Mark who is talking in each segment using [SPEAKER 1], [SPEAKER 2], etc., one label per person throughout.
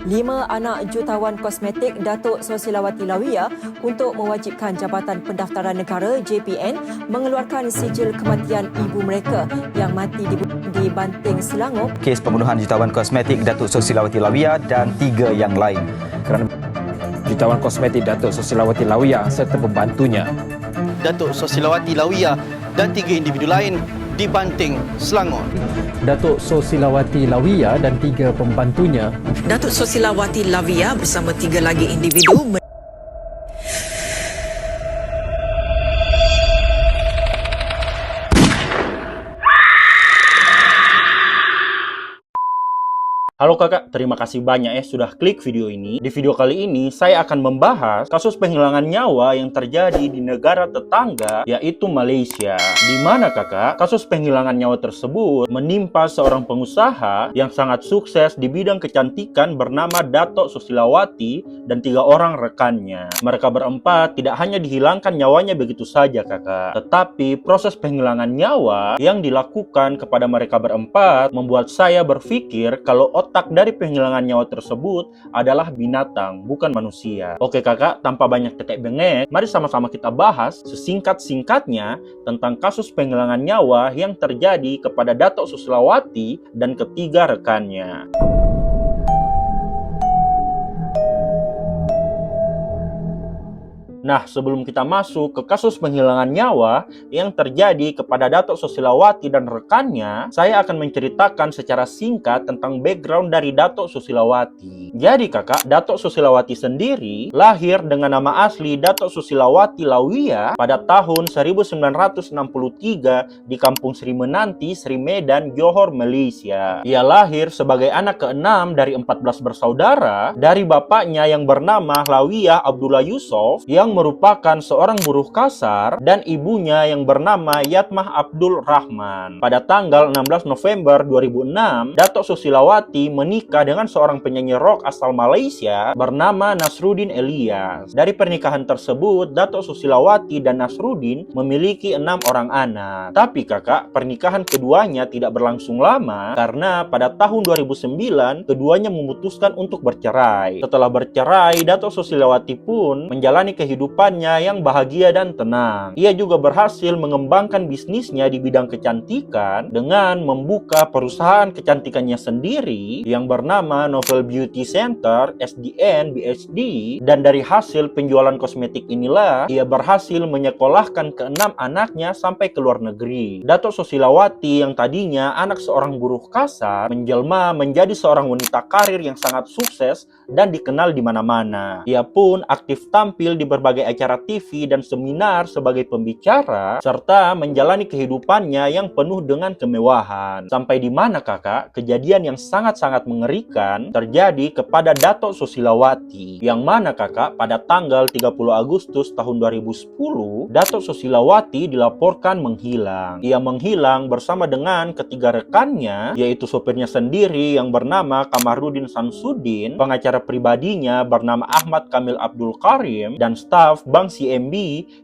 [SPEAKER 1] 5 anak jutawan kosmetik Datuk Sosilawati Lawiyah untuk mewajibkan Jabatan Pendaftaran Negara JPN mengeluarkan sijil kematian ibu mereka yang mati di Banting, Selangor.
[SPEAKER 2] Kes pembunuhan jutawan kosmetik Datuk Sosilawati Lawiyah dan 3 yang lain. Kerana
[SPEAKER 3] jutawan kosmetik Datuk Sosilawati Lawiyah serta pembantunya.
[SPEAKER 4] Datuk Sosilawati Lawiyah dan 3 individu lain di Banting, Selangor.
[SPEAKER 3] Datuk Sosilawati Lawiyah dan 3 pembantunya.
[SPEAKER 5] Datuk Sosilawati Lawiyah bersama 3 lagi individu
[SPEAKER 6] Halo kakak, terima kasih banyak sudah klik video ini. Di video kali ini saya akan membahas kasus penghilangan nyawa yang terjadi di negara tetangga, yaitu Malaysia. Di mana kakak, kasus penghilangan nyawa tersebut menimpa seorang pengusaha yang sangat sukses di bidang kecantikan bernama Datuk Sosilawati dan 3 orang rekannya. Mereka berempat tidak hanya dihilangkan nyawanya begitu saja kakak, tetapi proses penghilangan nyawa yang dilakukan kepada mereka berempat membuat saya berpikir kalau otak dari penghilangan nyawa tersebut adalah binatang, bukan manusia. Oke kakak, tanpa banyak tetek bengek, mari sama-sama kita bahas sesingkat-singkatnya tentang kasus penghilangan nyawa yang terjadi kepada Datuk Sosilawati dan ketiga rekannya. Nah, sebelum kita masuk ke kasus penghilangan nyawa yang terjadi kepada Datuk Sosilawati dan rekannya, saya akan menceritakan secara singkat tentang background dari Datuk Sosilawati. Jadi kakak, Datuk Sosilawati sendiri lahir dengan nama asli Datuk Sosilawati Lawiyah pada tahun 1963 di Kampung Sri Menanti, Sri Medan, Johor, Malaysia. Ia lahir sebagai anak ke-6 dari 14 bersaudara dari bapaknya yang bernama Lawiyah Abdullah Yusof yang merupakan seorang buruh kasar dan ibunya yang bernama Yatmah Abdul Rahman. Pada tanggal 16 November 2006, Datuk Sosilawati menikah dengan seorang penyanyi rock asal Malaysia bernama Nasruddin Elias. Dari pernikahan tersebut, Datuk Sosilawati dan Nasruddin memiliki 6 orang anak. Tapi kakak, pernikahan keduanya tidak berlangsung lama karena pada tahun 2009 keduanya memutuskan untuk bercerai. Setelah bercerai, Datuk Sosilawati pun menjalani kehidupannya yang bahagia dan tenang. Ia juga berhasil mengembangkan bisnisnya di bidang kecantikan dengan membuka perusahaan kecantikannya sendiri yang bernama Novel Beauty Center SDN BHD, dan dari hasil penjualan kosmetik inilah ia berhasil menyekolahkan ke-6 anaknya sampai ke luar negeri. Datuk Sosilawati yang tadinya anak seorang buruh kasar menjelma menjadi seorang wanita karir yang sangat sukses dan dikenal di mana-mana. Ia pun aktif tampil di berbagai acara TV dan seminar sebagai pembicara, serta menjalani kehidupannya yang penuh dengan kemewahan. Sampai di mana kakak, kejadian yang sangat-sangat mengerikan terjadi kepada Datuk Sosilawati, yang mana kakak pada tanggal 30 Agustus tahun 2010, Datuk Sosilawati dilaporkan menghilang. Ia menghilang bersama dengan ketiga rekannya, yaitu sopirnya sendiri yang bernama Kamarudin Samsudin, pengacara pribadinya bernama Ahmad Kamil Abdul Karim, dan staf Bank CMB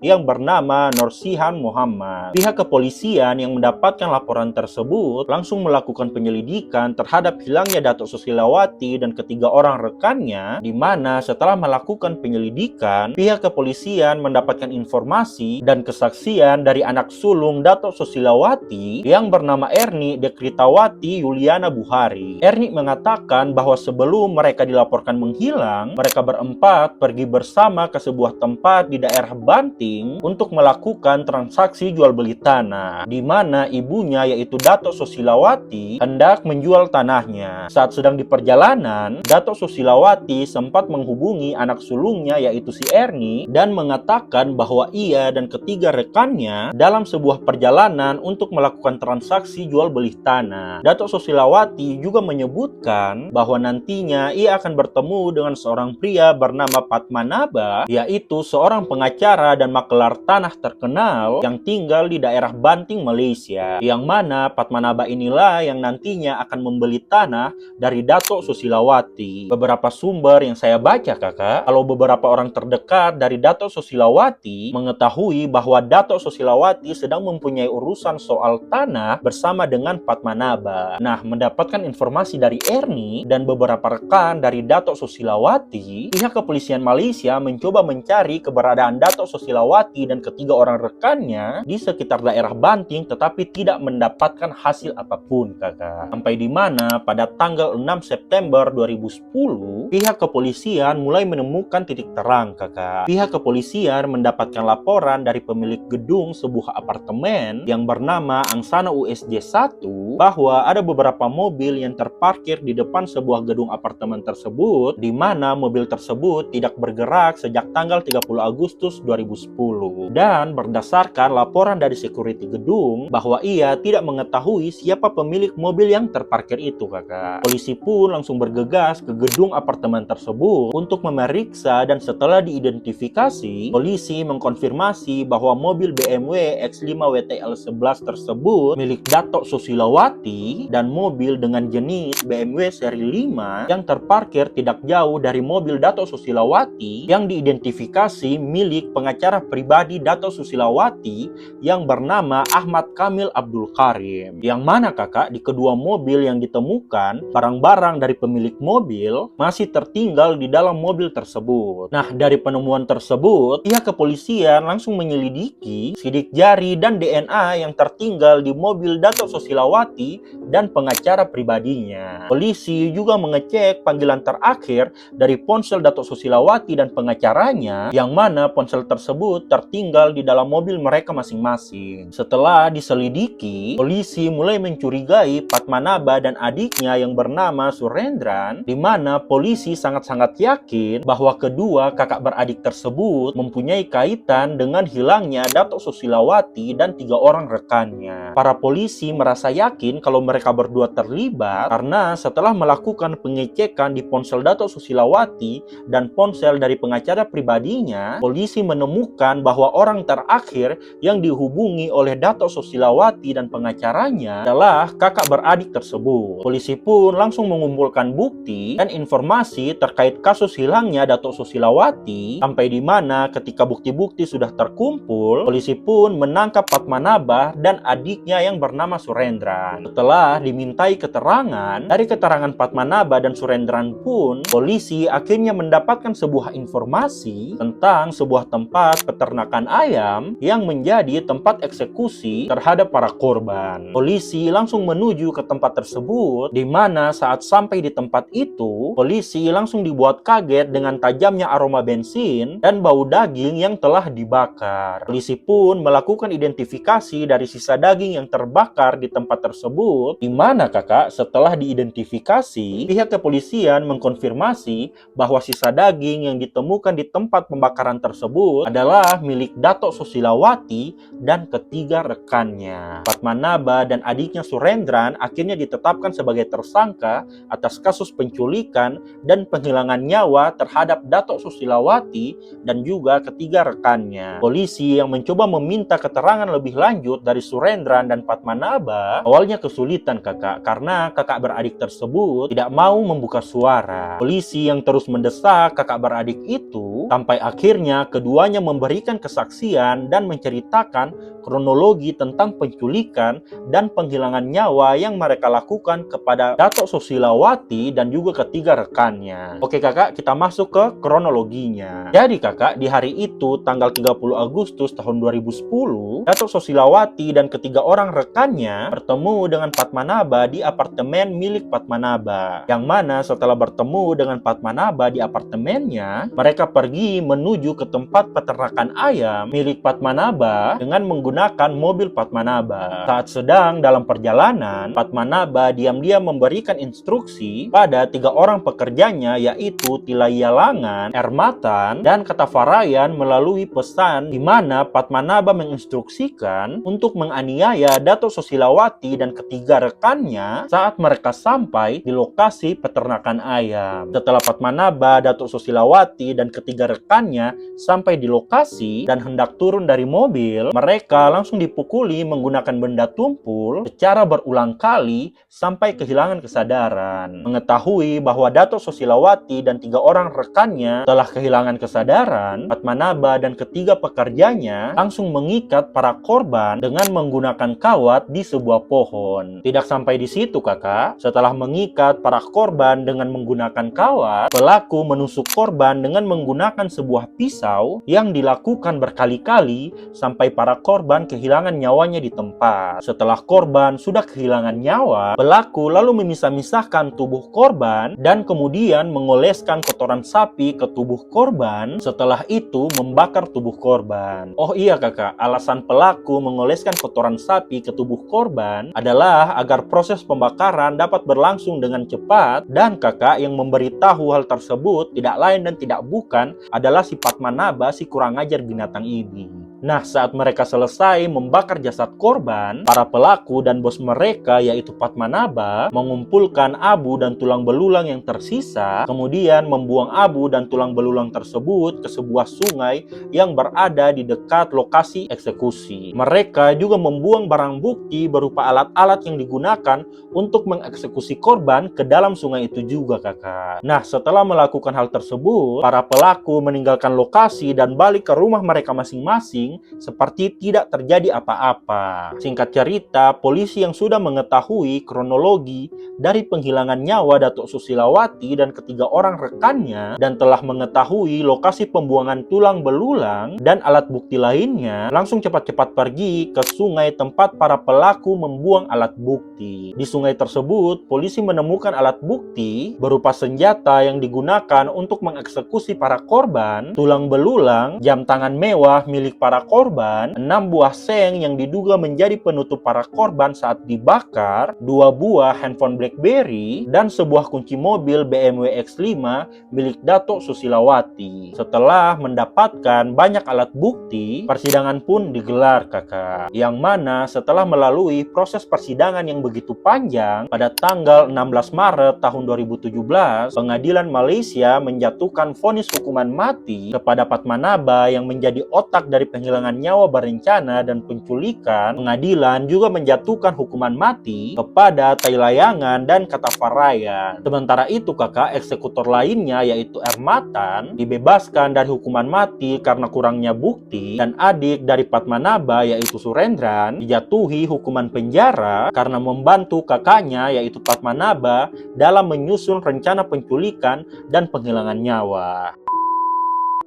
[SPEAKER 6] yang bernama Norsihan Muhammad. Pihak kepolisian yang mendapatkan laporan tersebut langsung melakukan penyelidikan terhadap hilangnya Datuk Sosilawati dan ketiga orang rekannya, di mana setelah melakukan penyelidikan, pihak kepolisian mendapatkan informasi dan kesaksian dari anak sulung Datuk Sosilawati yang bernama Erni Dekritawati Yuliana Buhari. Erni mengatakan bahwa sebelum mereka dilaporkan menghilang, mereka berempat pergi bersama ke sebuah tempat di daerah Banting untuk melakukan transaksi jual beli tanah, di mana ibunya yaitu Datuk Sosilawati hendak menjual tanahnya. Saat sedang di perjalanan, Datuk Sosilawati sempat menghubungi anak sulungnya yaitu si Erni dan mengatakan bahwa ia dan ketiga rekannya dalam sebuah perjalanan untuk melakukan transaksi jual beli tanah. Datuk Sosilawati juga menyebutkan bahwa nantinya ia akan bertemu dengan seorang pria bernama Padmanaba, yaitu yaitu seorang pengacara dan makelar tanah terkenal yang tinggal di daerah Banting, Malaysia. Yang mana Padmanaba inilah yang nantinya akan membeli tanah dari Datuk Susilawati. Beberapa sumber yang saya baca kakak, kalau beberapa orang terdekat dari Datuk Susilawati mengetahui bahwa Datuk Susilawati sedang mempunyai urusan soal tanah bersama dengan Padmanaba. Nah, mendapatkan informasi dari Ernie dan beberapa rekan dari Datuk Susilawati, pihak kepolisian Malaysia mencoba mencari keberadaan Datuk Susilawati dan ketiga orang rekannya di sekitar daerah Banting, tetapi tidak mendapatkan hasil apapun kakak. Sampai di mana pada tanggal 6 September 2010, pihak kepolisian mulai menemukan titik terang kakak. Pihak kepolisian mendapatkan laporan dari pemilik gedung sebuah apartemen yang bernama Angsana USJ 1 bahwa ada beberapa mobil yang terparkir di depan sebuah gedung apartemen tersebut, di mana mobil tersebut tidak bergerak sejak tanggal 30 Agustus 2010. Dan berdasarkan laporan dari security gedung bahwa ia tidak mengetahui siapa pemilik mobil yang terparkir itu kakak. Polisi pun langsung bergegas ke gedung apartemen tersebut untuk memeriksa, dan setelah diidentifikasi, polisi mengkonfirmasi bahwa mobil BMW X5 WTL 11 tersebut milik Datuk Susilawati dan mobil dengan jenis BMW seri 5 yang terparkir tidak jauh dari mobil Datuk Susilawati yang diidentifikasi milik pengacara pribadi Datuk Susilawati yang bernama Ahmad Kamil Abdul Karim. Yang mana kakak, di kedua mobil yang ditemukan, barang-barang dari pemilik mobil masih tertinggal di dalam mobil tersebut. Nah, dari penemuan tersebut, pihak kepolisian langsung menyelidiki sidik jari dan DNA yang tertinggal di mobil Datuk Susilawati dan pengacara pribadinya. Polisi juga mengecek panggilan terakhir dari ponsel Datuk Susilawati dan pengacaranya, yang mana ponsel tersebut tertinggal di dalam mobil mereka masing-masing. Setelah diselidiki, polisi mulai mencurigai Padmanaba dan adiknya yang bernama Surendran, di mana polisi sangat-sangat yakin bahwa kedua kakak beradik tersebut mempunyai kaitan dengan hilangnya Datuk Susilawati dan 3 orang rekannya. Para polisi merasa yakin kalau mereka berdua terlibat karena setelah melakukan pengecekan di ponsel Datuk Susilawati dan ponsel dari pengacara pribadinya, polisi menemukan bahwa orang terakhir yang dihubungi oleh Datuk Susilawati dan pengacaranya adalah kakak beradik tersebut. Polisi pun langsung mengumpulkan bukti dan informasi terkait kasus hilangnya Datuk Susilawati, sampai di mana ketika bukti-bukti sudah terkumpul, polisi pun menangkap Padmanaba dan adiknya yang bernama Surendran. Setelah dimintai keterangan, dari keterangan Padmanaba dan Surendran pun, polisi akhirnya mendapatkan sebuah informasi tentang sebuah tempat peternakan ayam yang menjadi tempat eksekusi terhadap para korban. Polisi langsung menuju ke tempat tersebut, di mana saat sampai di tempat itu, polisi langsung dibuat kaget dengan tajamnya aroma bensin dan bau daging yang telah dibakar. Polisi pun melakukan identifikasi dari sisa daging yang terbakar di tempat tersebut, di mana kakak, setelah diidentifikasi, pihak kepolisian mengkonfirmasi bahwa sisa daging yang ditemukan di tempat pembakaran tersebut adalah milik Datuk Susilawati dan ketiga rekannya. Padmanaba dan adiknya Surendran akhirnya ditetapkan sebagai tersangka atas kasus penculikan dan penghilangan nyawa terhadap Datuk Susilawati dan juga ketiga rekannya. Polisi yang mencoba meminta keterangan lebih lanjut dari Surendran dan Padmanaba awalnya kesulitan kakak, karena kakak beradik tersebut tidak mau membuka suara. Polisi yang terus mendesak kakak beradik itu sampai akhirnya keduanya memberikan kesaksian dan menceritakan kronologi tentang penculikan dan penghilangan nyawa yang mereka lakukan kepada Datuk Susilawati dan juga ketiga rekannya. Oke kakak, kita masuk ke kronologinya. Jadi kakak, di hari itu tanggal 30 Agustus tahun 2010, Datuk Susilawati dan ketiga orang rekannya bertemu dengan Padmanaba di apartemen milik Padmanaba. Yang mana setelah bertemu dengan Padmanaba di apartemennya, mereka pergi menuju ke tempat peternakan ayam milik Padmanaba dengan menggunakan menggunakan mobil Padmanaba. Saat sedang dalam perjalanan, Padmanaba diam-diam memberikan instruksi pada 3 orang pekerjanya, yaitu Tilayalangan, Ermatan, dan Katafarayan melalui pesan di mana Padmanaba menginstruksikan untuk menganiaya Datuk Susilawati dan ketiga rekannya saat mereka sampai di lokasi peternakan ayam. Setelah Padmanaba, Datuk Susilawati, dan ketiga rekannya sampai di lokasi dan hendak turun dari mobil, mereka langsung dipukuli menggunakan benda tumpul secara berulang kali sampai kehilangan kesadaran. Mengetahui bahwa Datuk Susilawati dan 3 orang rekannya telah kehilangan kesadaran, Padmanaba dan ketiga pekerjanya langsung mengikat para korban dengan menggunakan kawat di sebuah pohon. Tidak sampai di situ, kakak. Setelah mengikat para korban dengan menggunakan kawat, pelaku menusuk korban dengan menggunakan sebuah pisau yang dilakukan berkali-kali sampai para korban kehilangan nyawanya di tempat. Setelah korban sudah kehilangan nyawa, pelaku lalu memisah-misahkan tubuh korban dan kemudian mengoleskan kotoran sapi ke tubuh korban. Setelah itu membakar tubuh korban. Oh iya kakak, alasan pelaku mengoleskan kotoran sapi ke tubuh korban adalah agar proses pembakaran dapat berlangsung dengan cepat, dan kakak yang memberitahu hal tersebut tidak lain dan tidak bukan adalah si Padmanaba, si kurang ajar binatang ini. Nah, saat mereka selesai membakar jasad korban, para pelaku dan bos mereka yaitu Padmanaba mengumpulkan abu dan tulang belulang yang tersisa, kemudian membuang abu dan tulang belulang tersebut ke sebuah sungai yang berada di dekat lokasi eksekusi. Mereka juga membuang barang bukti berupa alat-alat yang digunakan untuk mengeksekusi korban ke dalam sungai itu juga, kakak. Nah, setelah melakukan hal tersebut, para pelaku meninggalkan lokasi dan balik ke rumah mereka masing-masing seperti tidak terjadi apa-apa. Singkat cerita, polisi yang sudah mengetahui kronologi dari penghilangan nyawa Datuk Susilawati dan ketiga orang rekannya dan telah mengetahui lokasi pembuangan tulang belulang dan alat bukti lainnya, langsung cepat-cepat pergi ke sungai tempat para pelaku membuang alat bukti. Di sungai tersebut, polisi menemukan alat bukti berupa senjata yang digunakan untuk mengeksekusi para korban, tulang belulang, jam tangan mewah milik para korban, 6 buah seng yang diduga menjadi penutup para korban saat dibakar, 2 buah handphone BlackBerry, dan sebuah kunci mobil BMW X5 milik Datuk Susilawati. Setelah mendapatkan banyak alat bukti, persidangan pun digelar, kakak. Yang mana setelah melalui proses persidangan yang begitu panjang, pada tanggal 16 Maret tahun 2017, Pengadilan Malaysia menjatuhkan vonis hukuman mati kepada Padmanaba yang menjadi otak dari penghilangan nyawa berencana dan penculikan. Pengadilan juga menjatuhkan hukuman mati kepada Tilayalangan dan Katafarayan. Sementara itu kakak, eksekutor lainnya yaitu Ermatan dibebaskan dari hukuman mati karena kurangnya bukti, dan adik dari Padmanaba yaitu Surendran dijatuhi hukuman penjara karena membantu kakaknya yaitu Padmanaba dalam menyusun rencana penculikan dan penghilangan nyawa.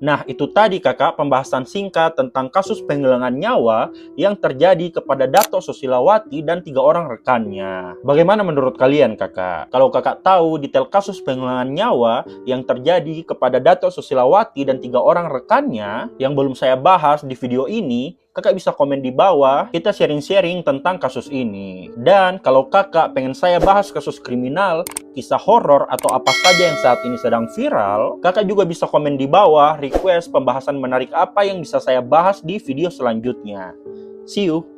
[SPEAKER 6] Nah, itu tadi kakak pembahasan singkat tentang kasus penghilangan nyawa yang terjadi kepada Datuk Susilawati dan 3 orang rekannya. Bagaimana menurut kalian kakak? Kalau kakak tahu detail kasus penghilangan nyawa yang terjadi kepada Datuk Susilawati dan 3 orang rekannya yang belum saya bahas di video ini, kakak bisa komen di bawah, kita sharing-sharing tentang kasus ini. Dan kalau kakak pengen saya bahas kasus kriminal, kisah horor, atau apa saja yang saat ini sedang viral, kakak juga bisa komen di bawah request pembahasan menarik apa yang bisa saya bahas di video selanjutnya. See you!